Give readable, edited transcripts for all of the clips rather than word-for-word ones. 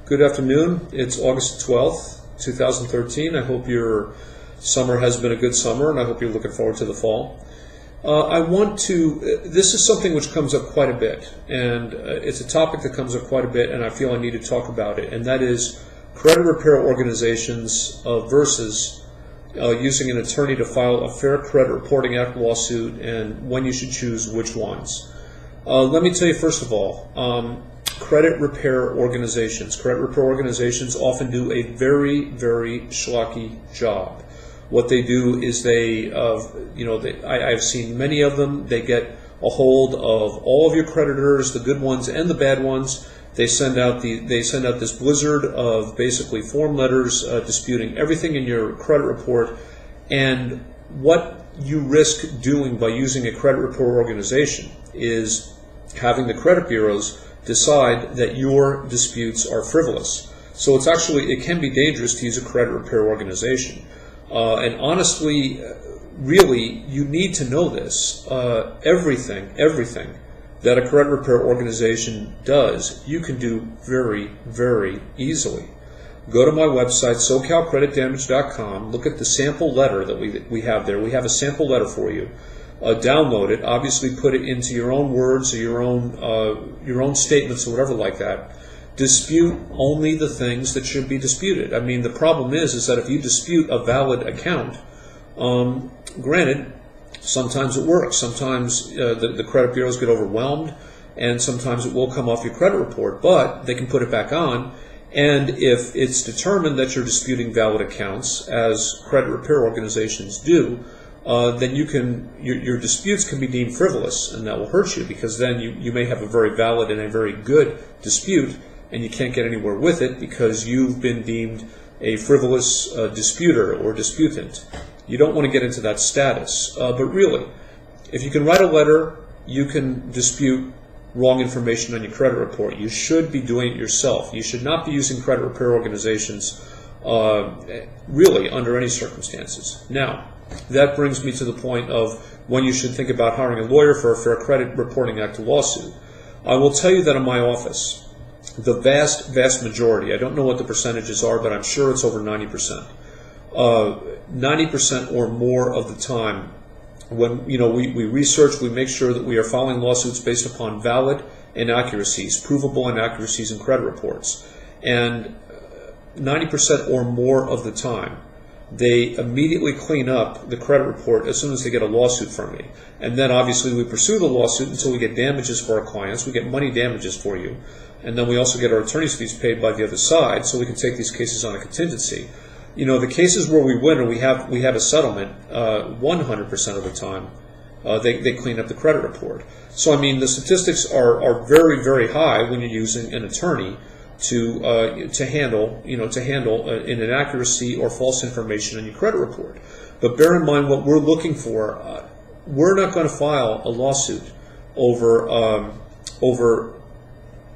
Good afternoon. It's August 12th, 2013. I hope your summer has been a good summer, and I hope you're looking forward to the fall. This is something which comes up quite a bit, and it's a topic that comes up quite a bit, and I feel I need to talk about it, and that is credit repair organizations versus using an attorney to file a Fair Credit Reporting Act lawsuit, and when you should choose which ones. Let me tell you first of all, credit repair organizations often do a very, very schlocky job. What they do is I've seen many of them. They get a hold of all of your creditors, the good ones and the bad ones. They send out this blizzard of basically form letters disputing everything in your credit report. And what you risk doing by using a credit repair organization is having the credit bureaus decide that your disputes are frivolous. So it can be dangerous to use a credit repair organization. And honestly, really, you need to know this. Everything that a credit repair organization does, you can do very, very easily. Go to my website, SoCalCreditDamage.com. Look at the sample letter that we have there. We have a sample letter for you. Download it. Obviously, put it into your own words or your own statements or whatever like that. Dispute only the things that should be disputed. I mean, the problem is that if you dispute a valid account, granted, sometimes it works. Sometimes the credit bureaus get overwhelmed, and sometimes it will come off your credit report, but they can put it back on. And if it's determined that you're disputing valid accounts, as credit repair organizations do, then your disputes can be deemed frivolous, and that will hurt you, because then you may have a very valid and a very good dispute, and you can't get anywhere with it because you've been deemed a frivolous disputer or disputant. You don't want to get into that status. But really, if you can write a letter, you can dispute wrong information on your credit report. You should be doing it yourself. You should not be using credit repair organizations really under any circumstances. Now, that brings me to the point of when you should think about hiring a lawyer for a Fair Credit Reporting Act lawsuit. I will tell you that in my office, the vast majority, I don't know what the percentages are, but I'm sure it's over 90%. 90% or more of the time, when we research, we make sure that we are filing lawsuits based upon valid inaccuracies, provable inaccuracies in credit reports. And 90% or more of the time, they immediately clean up the credit report as soon as they get a lawsuit from me. And then obviously we pursue the lawsuit until we get damages for our clients. We get money damages for you. And then we also get our attorney's fees paid by the other side, so we can take these cases on a contingency. The cases where we win or we have a settlement, 100% of the time, they clean up the credit report. So I mean, the statistics are very, very high when you're using an attorney to handle an inaccuracy or false information on your credit report. But bear in mind what we're looking for. We're not going to file a lawsuit over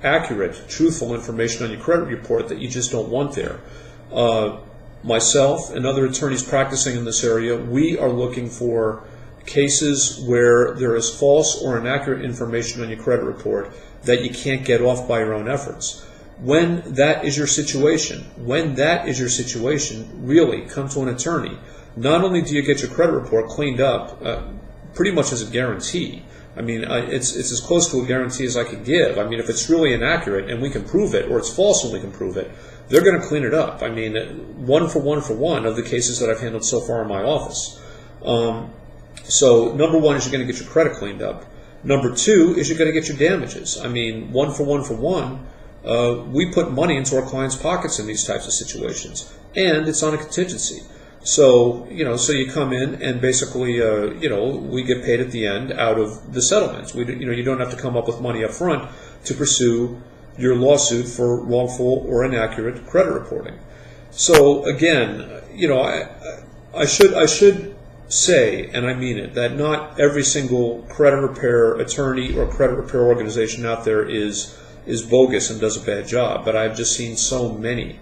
accurate, truthful information on your credit report that you just don't want there. Myself and other attorneys practicing in this area, we are looking for cases where there is false or inaccurate information on your credit report that you can't get off by your own efforts. When that is your situation, really come to an attorney. Not only do you get your credit report cleaned up, pretty much as a guarantee. I mean, it's as close to a guarantee as I could give. I mean, if it's really inaccurate and we can prove it, or it's false and we can prove it, they're going to clean it up. I mean, one for one of the cases that I've handled so far in my office. So number one is you're going to get your credit cleaned up. Number two is you're going to get your damages. I mean, one for one. We put money into our clients' pockets in these types of situations, and it's on a contingency. So you come in and basically, we get paid at the end out of the settlements. You don't have to come up with money up front to pursue your lawsuit for wrongful or inaccurate credit reporting. So again, I should say, and I mean it, that not every single credit repair attorney or credit repair organization out there is bogus and does a bad job. But I've just seen so many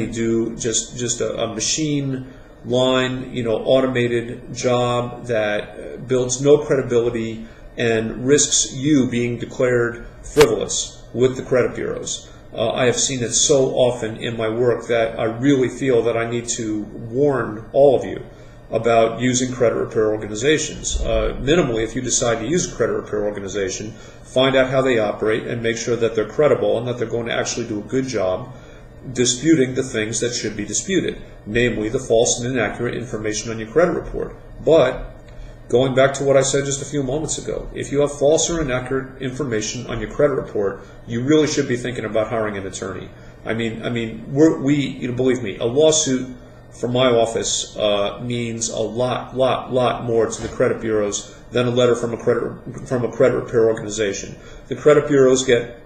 do just a machine line, automated job that builds no credibility and risks you being declared frivolous. with the credit bureaus. I have seen it so often in my work that I really feel that I need to warn all of you about using credit repair organizations. Minimally, if you decide to use a credit repair organization, find out how they operate and make sure that they're credible and that they're going to actually do a good job disputing the things that should be disputed, namely the false and inaccurate information on your credit report. But going back to what I said just a few moments ago, if you have false or inaccurate information on your credit report, you really should be thinking about hiring an attorney. Believe me, a lawsuit from my office means a lot more to the credit bureaus than a letter from a credit repair organization. The credit bureaus get,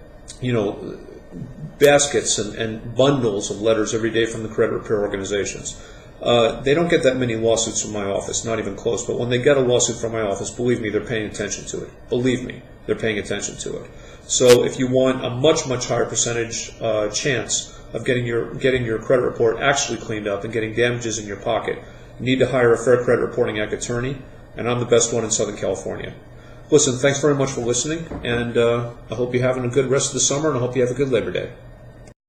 baskets and bundles of letters every day from the credit repair organizations. They don't get that many lawsuits from my office, not even close. But when they get a lawsuit from my office, believe me, they're paying attention to it. Believe me, they're paying attention to it. So if you want a much higher percentage chance of getting your credit report actually cleaned up and getting damages in your pocket, you need to hire a Fair Credit Reporting Act attorney, and I'm the best one in Southern California. Listen, thanks very much for listening, and I hope you're having a good rest of the summer, and I hope you have a good Labor Day.